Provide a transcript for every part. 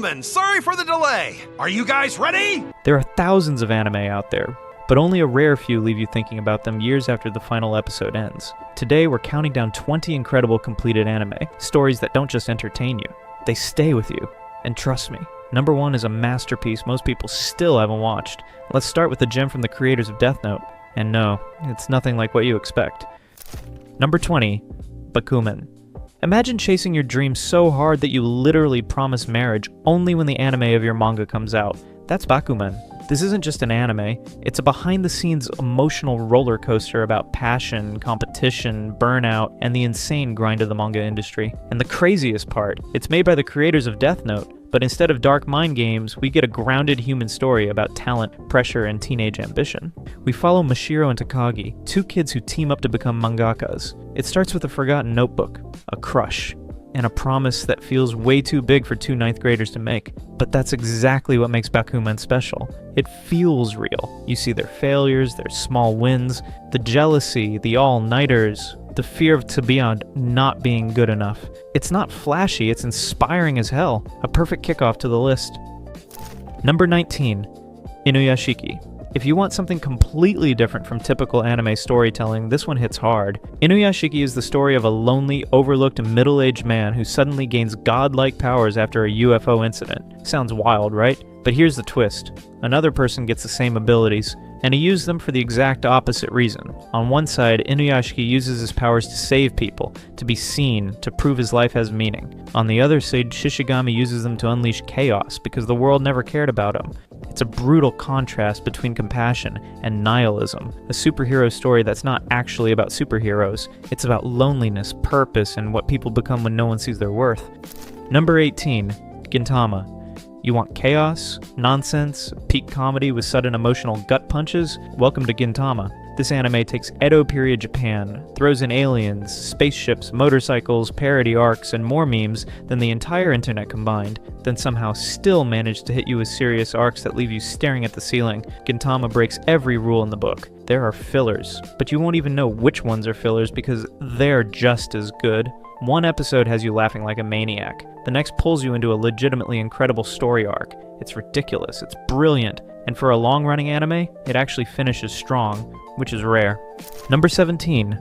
gentlemen, sorry for the delay. Are you guys ready? There are thousands of anime out there, but only a rare few leave you thinking about them years after the final episode ends. Today, we're counting down 20 incredible completed anime, stories that don't just entertain you, they stay with you. And trust me, number 1 is a masterpiece most people still haven't watched. Let's start with a gem from the creators of Death Note. And no, it's nothing like what you expect. Number 20, Bakuman. Imagine chasing your dreams so hard that you literally promise marriage only when the anime of your manga comes out. That's Bakuman. This isn't just an anime, it's a behind-the-scenes emotional roller coaster about passion, competition, burnout, and the insane grind of the manga industry. And the craziest part, it's made by the creators of Death Note, but instead of dark mind games, we get a grounded human story about talent, pressure, and teenage ambition. We follow Mashiro and Takagi, 2 kids who team up to become mangakas. It starts with a forgotten notebook, a crush, and a promise that feels way too big for 2 ninth graders to make. But that's exactly what makes Bakuman special. It feels real. You see their failures, their small wins, the jealousy, the all-nighters, the fear of Tabian not being good enough. It's not flashy, it's inspiring as hell. A perfect kickoff to the list. Number 19, Inuyashiki. If you want something completely different from typical anime storytelling, this one hits hard. Inuyashiki is the story of a lonely, overlooked middle-aged man who suddenly gains godlike powers after a UFO incident. Sounds wild, right? But here's the twist. Another person gets the same abilities, and he used them for the exact opposite reason. On one side, Inuyashiki uses his powers to save people, to be seen, to prove his life has meaning. On the other side, Shishigami uses them to unleash chaos because the world never cared about him. It's a brutal contrast between compassion and nihilism, a superhero story that's not actually about superheroes. It's about loneliness, purpose, and what people become when no one sees their worth. Number 18, Gintama. You want chaos, nonsense, peak comedy with sudden emotional gut punches? Welcome to Gintama. This anime takes Edo period Japan, throws in aliens, spaceships, motorcycles, parody arcs, and more memes than the entire internet combined, then somehow still managed to hit you with serious arcs that leave you staring at the ceiling. Gintama breaks every rule in the book. There are fillers, but you won't even know which ones are fillers because they're just as good. One episode has you laughing like a maniac. The next pulls you into a legitimately incredible story arc. It's ridiculous, it's brilliant, and for a long-running anime, it actually finishes strong, which is rare. Number 17,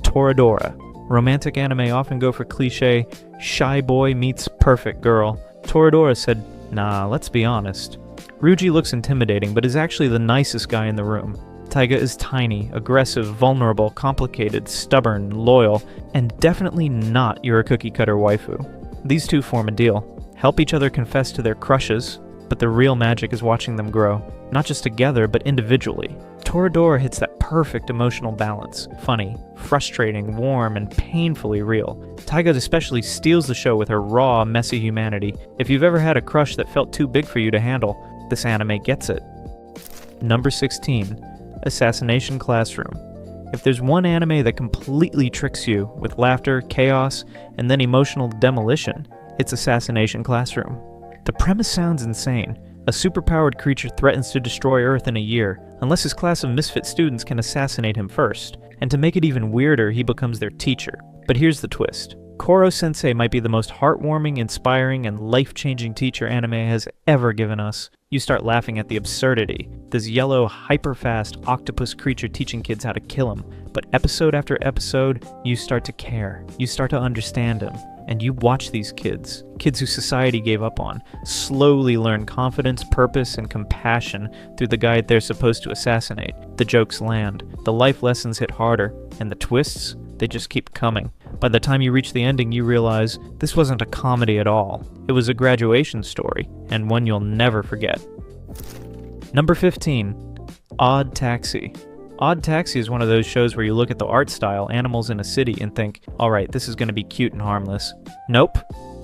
Toradora. Romantic anime often go for cliche, shy boy meets perfect girl. Toradora said, nah, let's be honest. Ryuji looks intimidating, but is actually the nicest guy in the room. Taiga is tiny, aggressive, vulnerable, complicated, stubborn, loyal, and definitely not your cookie-cutter waifu. These two form a deal, help each other confess to their crushes, but the real magic is watching them grow, not just together, but individually. Toradora hits that perfect emotional balance, funny, frustrating, warm, and painfully real. Taiga especially steals the show with her raw, messy humanity. If you've ever had a crush that felt too big for you to handle, this anime gets it. Number 16, Assassination Classroom. If there's one anime that completely tricks you with laughter, chaos, and then emotional demolition, it's Assassination Classroom. The premise sounds insane. A superpowered creature threatens to destroy Earth in a year, unless his class of misfit students can assassinate him first. And to make it even weirder, he becomes their teacher. But here's the twist. Koro-sensei might be the most heartwarming, inspiring, and life-changing teacher anime has ever given us. You start laughing at the absurdity. This yellow, hyper-fast octopus creature teaching kids how to kill him. But episode after episode, you start to care. You start to understand him. And you watch these kids who society gave up on, slowly learn confidence, purpose, and compassion through the guy they're supposed to assassinate. The jokes land, the life lessons hit harder, and the twists, they just keep coming. By the time you reach the ending, you realize this wasn't a comedy at all. It was a graduation story, and one you'll never forget. Number 15, Odd Taxi. Odd Taxi is one of those shows where you look at the art style, animals in a city, and think, alright, this is going to be cute and harmless. Nope.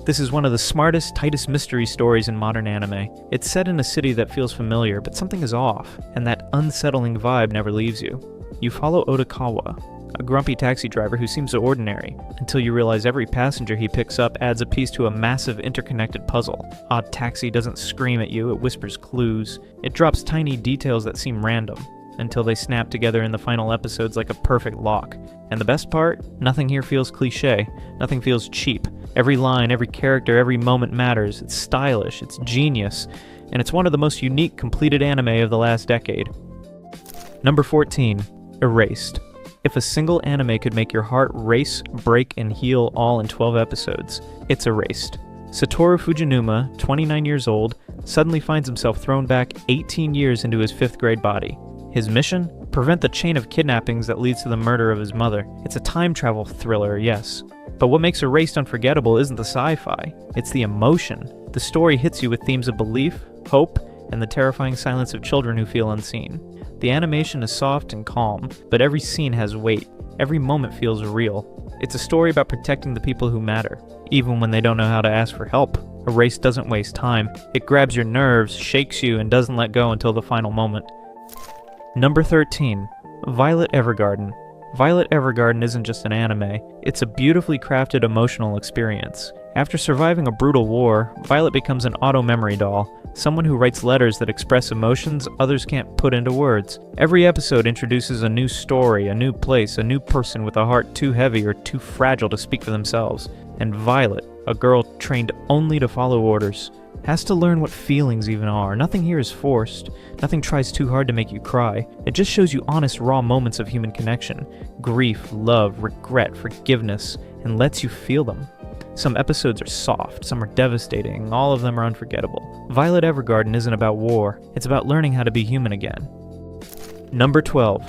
This is one of the smartest, tightest mystery stories in modern anime. It's set in a city that feels familiar, but something is off, and that unsettling vibe never leaves you. You follow Otakawa, a grumpy taxi driver who seems ordinary, until you realize every passenger he picks up adds a piece to a massive interconnected puzzle. Odd Taxi doesn't scream at you, it whispers clues. It drops tiny details that seem random. until they snap together in the final episodes like a perfect lock. And the best part? Nothing here feels cliché. Nothing feels cheap. Every line, every character, every moment matters. It's stylish, it's genius, and it's one of the most unique completed anime of the last decade. Number 14. Erased. If a single anime could make your heart race, break, and heal all in 12 episodes, it's Erased. Satoru Fujinuma, 29 years old, suddenly finds himself thrown back 18 years into his 5th grade body. His mission? Prevent the chain of kidnappings that leads to the murder of his mother. It's a time travel thriller, yes. But what makes Erased unforgettable isn't the sci-fi, it's the emotion. The story hits you with themes of belief, hope, and the terrifying silence of children who feel unseen. The animation is soft and calm, but every scene has weight. Every moment feels real. It's a story about protecting the people who matter, even when they don't know how to ask for help. Erased doesn't waste time. It grabs your nerves, shakes you, and doesn't let go until the final moment. Number 13. Violet Evergarden. Violet Evergarden isn't just an anime, it's a beautifully crafted emotional experience. After surviving a brutal war, Violet becomes an auto-memory doll, someone who writes letters that express emotions others can't put into words. Every episode introduces a new story, a new place, a new person with a heart too heavy or too fragile to speak for themselves. And Violet, a girl trained only to follow orders, has to learn what feelings even are. Nothing here is forced. Nothing tries too hard to make you cry. It just shows you honest, raw moments of human connection. Grief, love, regret, forgiveness, and lets you feel them. Some episodes are soft, some are devastating, all of them are unforgettable. Violet Evergarden isn't about war, it's about learning how to be human again. Number 12.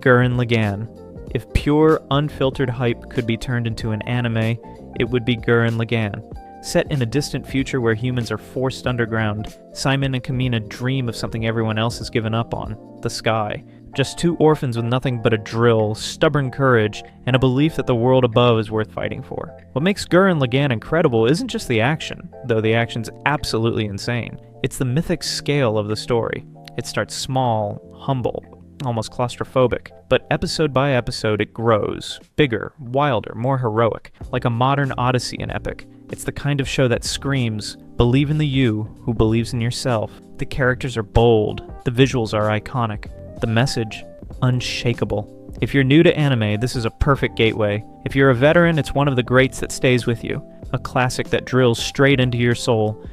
Gurren Lagann. If pure, unfiltered hype could be turned into an anime, it would be Gurren Lagann. Set in a distant future where humans are forced underground, Simon and Kamina dream of something everyone else has given up on, the sky. Just two orphans with nothing but a drill, stubborn courage, and a belief that the world above is worth fighting for. What makes Gurren Lagann incredible isn't just the action, though the action's absolutely insane. It's the mythic scale of the story. It starts small, humble, almost claustrophobic, but episode by episode it grows, bigger, wilder, more heroic, like a modern Odyssey in epic. It's the kind of show that screams, believe in the you who believes in yourself. The characters are bold, the visuals are iconic, the message, unshakable. If you're new to anime, this is a perfect gateway. If you're a veteran, it's one of the greats that stays with you, a classic that drills straight into your soul.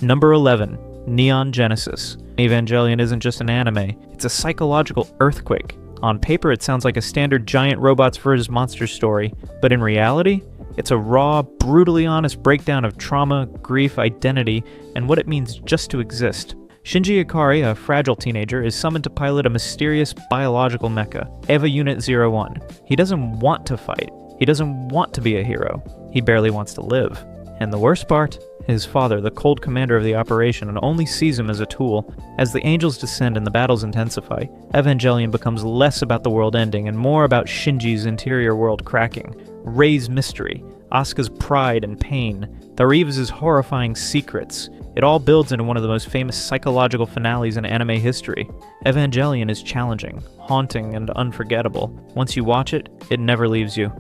Number 11. Neon Genesis. Evangelion isn't just an anime, it's a psychological earthquake. On paper it sounds like a standard giant robots vs. monsters story, but in reality, it's a raw, brutally honest breakdown of trauma, grief, identity, and what it means just to exist. Shinji Ikari, a fragile teenager, is summoned to pilot a mysterious biological mecha, Eva Unit 01. He doesn't want to fight. He doesn't want to be a hero. He barely wants to live. And the worst part? His father, the cold commander of the operation, only sees him as a tool. As the angels descend and the battles intensify, Evangelion becomes less about the world ending and more about Shinji's interior world cracking. Rei's mystery, Asuka's pride and pain, Thariva's horrifying secrets. It all builds into one of the most famous psychological finales in anime history. Evangelion is challenging, haunting, and unforgettable. Once you watch it, it never leaves you.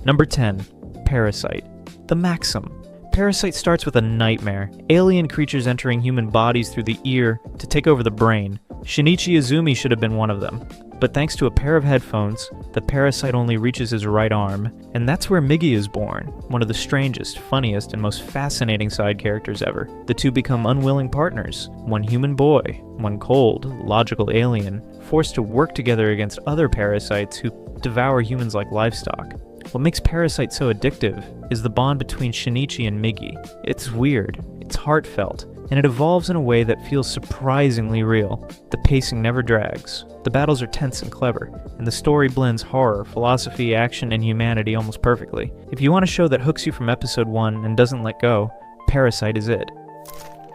Number 10. Parasite. The Maxim. Parasite starts with a nightmare. Alien creatures entering human bodies through the ear to take over the brain. Shinichi Izumi should have been one of them. But thanks to a pair of headphones, the parasite only reaches his right arm, and that's where Migi is born, one of the strangest, funniest, and most fascinating side characters ever. The two become unwilling partners, one human boy, one cold, logical alien, forced to work together against other parasites who devour humans like livestock. What makes Parasite so addictive is the bond between Shinichi and Migi. It's weird, it's heartfelt, and it evolves in a way that feels surprisingly real. The pacing never drags, the battles are tense and clever, and the story blends horror, philosophy, action, and humanity almost perfectly. If you want a show that hooks you from episode 1 and doesn't let go, Parasite is it.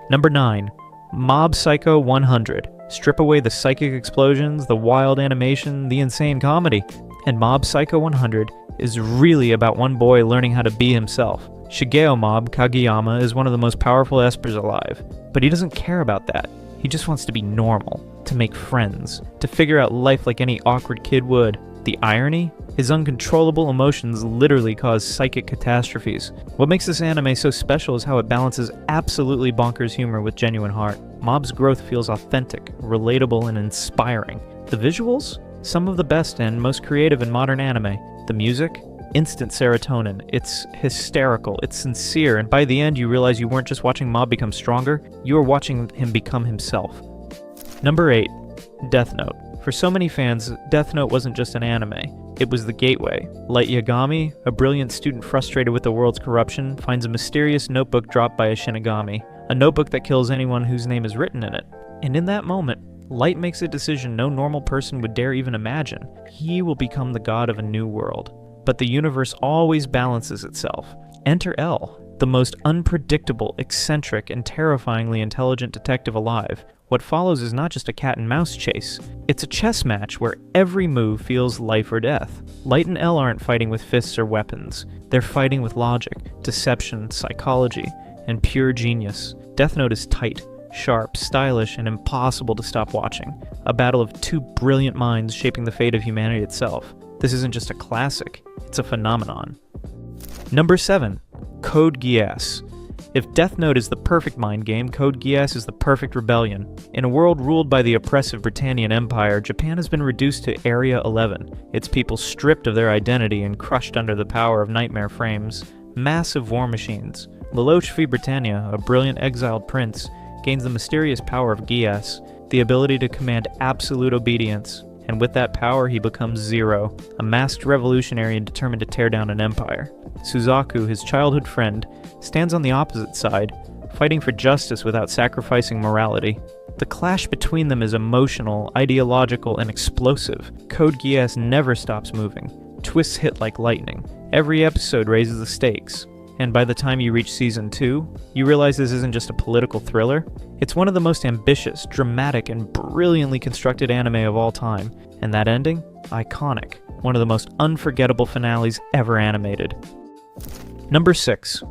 Number 9. Mob Psycho 100. Strip away the psychic explosions, the wild animation, the insane comedy, and Mob Psycho 100 is really about one boy learning how to be himself. Shigeo Mob Kageyama is one of the most powerful espers alive, but he doesn't care about that. He just wants to be normal, to make friends, to figure out life like any awkward kid would. The irony? His uncontrollable emotions literally cause psychic catastrophes. What makes this anime so special is how it balances absolutely bonkers humor with genuine heart. Mob's growth feels authentic, relatable, and inspiring. The visuals? Some of the best and most creative in modern anime. The music? Instant serotonin. It's hysterical, it's sincere, and by the end you realize you weren't just watching Mob become stronger, you were watching him become himself. Number 8. Death Note. For so many fans, Death Note wasn't just an anime. It was the gateway. Light Yagami, a brilliant student frustrated with the world's corruption, finds a mysterious notebook dropped by a Shinigami, a notebook that kills anyone whose name is written in it. And in that moment, Light makes a decision no normal person would dare even imagine. He will become the god of a new world. But the universe always balances itself. Enter L, the most unpredictable, eccentric, and terrifyingly intelligent detective alive. What follows is not just a cat and mouse chase. It's a chess match where every move feels life or death. Light and L aren't fighting with fists or weapons. They're fighting with logic, deception, psychology, and pure genius. Death Note is tight, sharp, stylish, and impossible to stop watching. A battle of two brilliant minds shaping the fate of humanity itself. This isn't just a classic, it's a phenomenon. Number 7. Code Geass. If Death Note is the perfect mind game, Code Geass is the perfect rebellion. In a world ruled by the oppressive Britannian Empire, Japan has been reduced to Area 11, its people stripped of their identity and crushed under the power of nightmare frames. Massive war machines. Lelouch V. Britannia, a brilliant exiled prince, gains the mysterious power of Geass, the ability to command absolute obedience. And with that power, he becomes Zero, a masked revolutionary and determined to tear down an empire. Suzaku, his childhood friend, stands on the opposite side, fighting for justice without sacrificing morality. The clash between them is emotional, ideological, and explosive. Code Geass never stops moving. Twists hit like lightning. Every episode raises the stakes. And by the time you reach Season 2, you realize this isn't just a political thriller. It's one of the most ambitious, dramatic, and brilliantly constructed anime of all time. And that ending? Iconic. One of the most unforgettable finales ever animated. Number 6.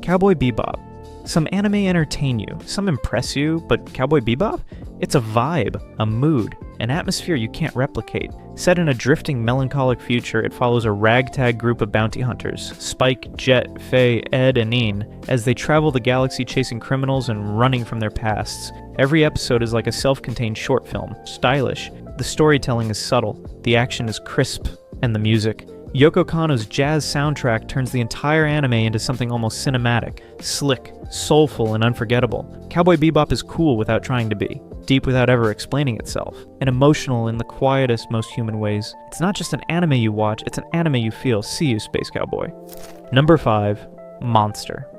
Cowboy Bebop. Some anime entertain you, some impress you, but Cowboy Bebop? It's a vibe, a mood, an atmosphere you can't replicate. Set in a drifting, melancholic future, it follows a ragtag group of bounty hunters, Spike, Jet, Faye, Ed, and Een, as they travel the galaxy chasing criminals and running from their pasts. Every episode is like a self-contained short film, stylish. The storytelling is subtle, the action is crisp, and the music. Yoko Kanno's jazz soundtrack turns the entire anime into something almost cinematic, slick, soulful, and unforgettable. Cowboy Bebop is cool without trying to be, deep without ever explaining itself, and emotional in the quietest, most human ways. It's not just an anime you watch, it's an anime you feel. See you, Space Cowboy. Number 5. Monster.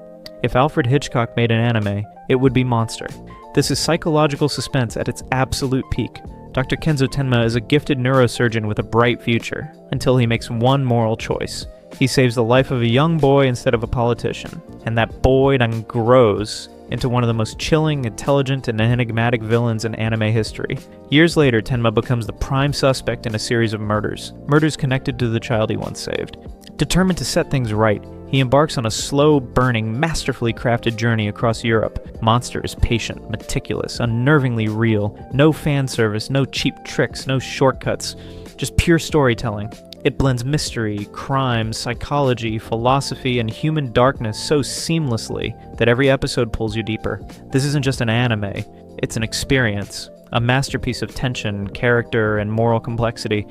If Alfred Hitchcock made an anime, it would be Monster. This is psychological suspense at its absolute peak. Dr. Kenzo Tenma is a gifted neurosurgeon with a bright future, until he makes one moral choice. He saves the life of a young boy instead of a politician, and that boy then grows into one of the most chilling, intelligent, and enigmatic villains in anime history. Years later, Tenma becomes the prime suspect in a series of murders connected to the child he once saved. Determined to set things right, he embarks on a slow-burning, masterfully crafted journey across Europe. Monster is patient, meticulous, unnervingly real. No fan service, no cheap tricks, no shortcuts. Just pure storytelling. It blends mystery, crime, psychology, philosophy, and human darkness so seamlessly that every episode pulls you deeper. This isn't just an anime, it's an experience. A masterpiece of tension, character, and moral complexity.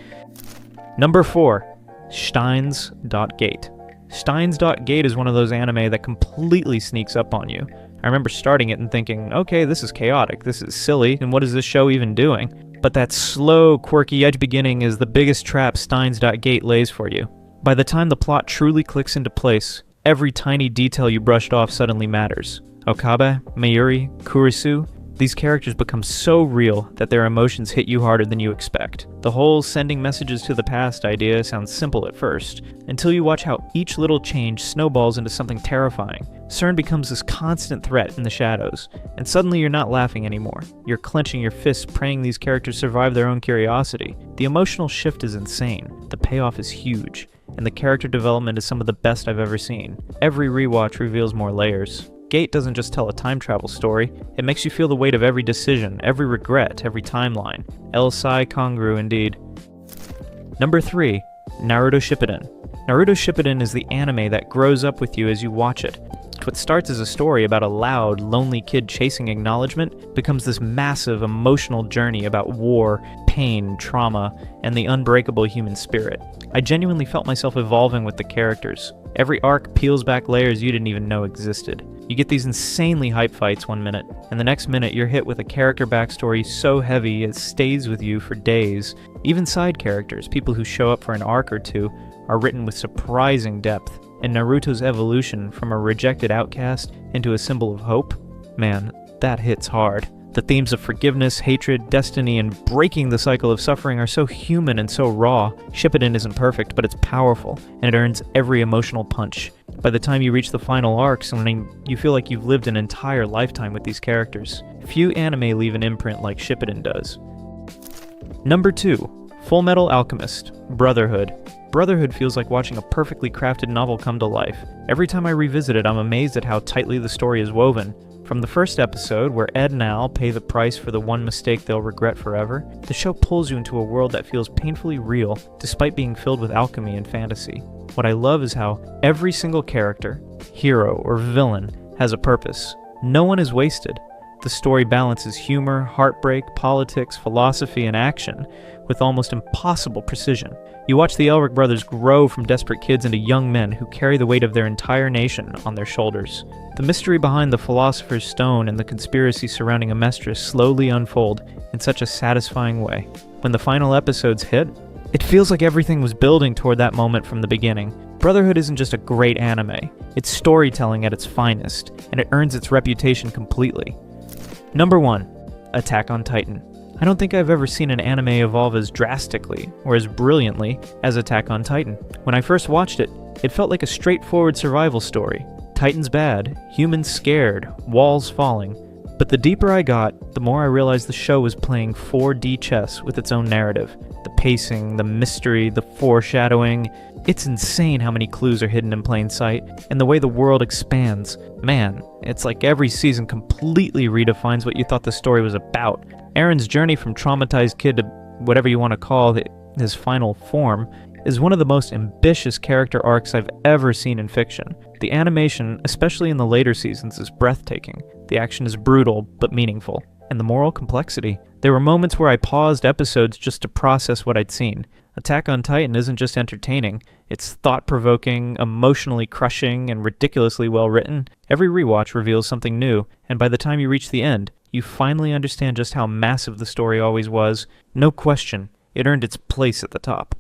Number 4. Steins Gate. Steins Gate is one of those anime that completely sneaks up on you. I remember starting it and thinking, okay, this is chaotic, this is silly, and what is this show even doing? But that slow, quirky edge beginning is the biggest trap Steins Gate lays for you. By the time the plot truly clicks into place, every tiny detail you brushed off suddenly matters. Okabe, Mayuri, Kurisu, these characters become so real that their emotions hit you harder than you expect. The whole sending messages to the past idea sounds simple at first, until you watch how each little change snowballs into something terrifying. CERN becomes this constant threat in the shadows, and suddenly you're not laughing anymore. You're clenching your fists praying these characters survive their own curiosity. The emotional shift is insane, the payoff is huge, and the character development is some of the best I've ever seen. Every rewatch reveals more layers. Gate doesn't just tell a time travel story, it makes you feel the weight of every decision, every regret, every timeline. El Sai Kongru indeed. Number 3. Naruto Shippuden. Naruto Shippuden is the anime that grows up with you as you watch it. What starts as a story about a loud, lonely kid chasing acknowledgement becomes this massive emotional journey about war, pain, trauma, and the unbreakable human spirit. I genuinely felt myself evolving with the characters. Every arc peels back layers you didn't even know existed. You get these insanely hype fights one minute, and the next minute you're hit with a character backstory so heavy it stays with you for days. Even side characters, people who show up for an arc or two, are written with surprising depth. And Naruto's evolution from a rejected outcast into a symbol of hope, man, that hits hard. The themes of forgiveness, hatred, destiny, and breaking the cycle of suffering are so human and so raw. Shippuden isn't perfect, but it's powerful, and it earns every emotional punch. By the time you reach the final arcs, you feel like you've lived an entire lifetime with these characters. Few anime leave an imprint like Shippuden does. Number 2. Full Metal Alchemist, Brotherhood. Brotherhood feels like watching a perfectly crafted novel come to life. Every time I revisit it, I'm amazed at how tightly the story is woven. From the first episode, where Ed and Al pay the price for the one mistake they'll regret forever, the show pulls you into a world that feels painfully real, despite being filled with alchemy and fantasy. What I love is how every single character, hero or villain, has a purpose. No one is wasted. The story balances humor, heartbreak, politics, philosophy, and action with almost impossible precision. You watch the Elric brothers grow from desperate kids into young men who carry the weight of their entire nation on their shoulders. The mystery behind the Philosopher's Stone and the conspiracy surrounding Amestris slowly unfold in such a satisfying way. When the final episodes hit, it feels like everything was building toward that moment from the beginning. Brotherhood isn't just a great anime, it's storytelling at its finest, and it earns its reputation completely. Number 1. Attack on Titan. I don't think I've ever seen an anime evolve as drastically, or as brilliantly, as Attack on Titan. When I first watched it, it felt like a straightforward survival story. Titans bad, humans scared, walls falling. But the deeper I got, the more I realized the show was playing 4D chess with its own narrative. The pacing, the mystery, the foreshadowing. It's insane how many clues are hidden in plain sight, and the way the world expands. Man, it's like every season completely redefines what you thought the story was about. Aaron's journey from traumatized kid to whatever you want to call his final form is one of the most ambitious character arcs I've ever seen in fiction. The animation, especially in the later seasons, is breathtaking. The action is brutal, but meaningful. And the moral complexity. There were moments where I paused episodes just to process what I'd seen. Attack on Titan isn't just entertaining, it's thought-provoking, emotionally crushing, and ridiculously well-written. Every rewatch reveals something new, and by the time you reach the end, you finally understand just how massive the story always was. No question, it earned its place at the top.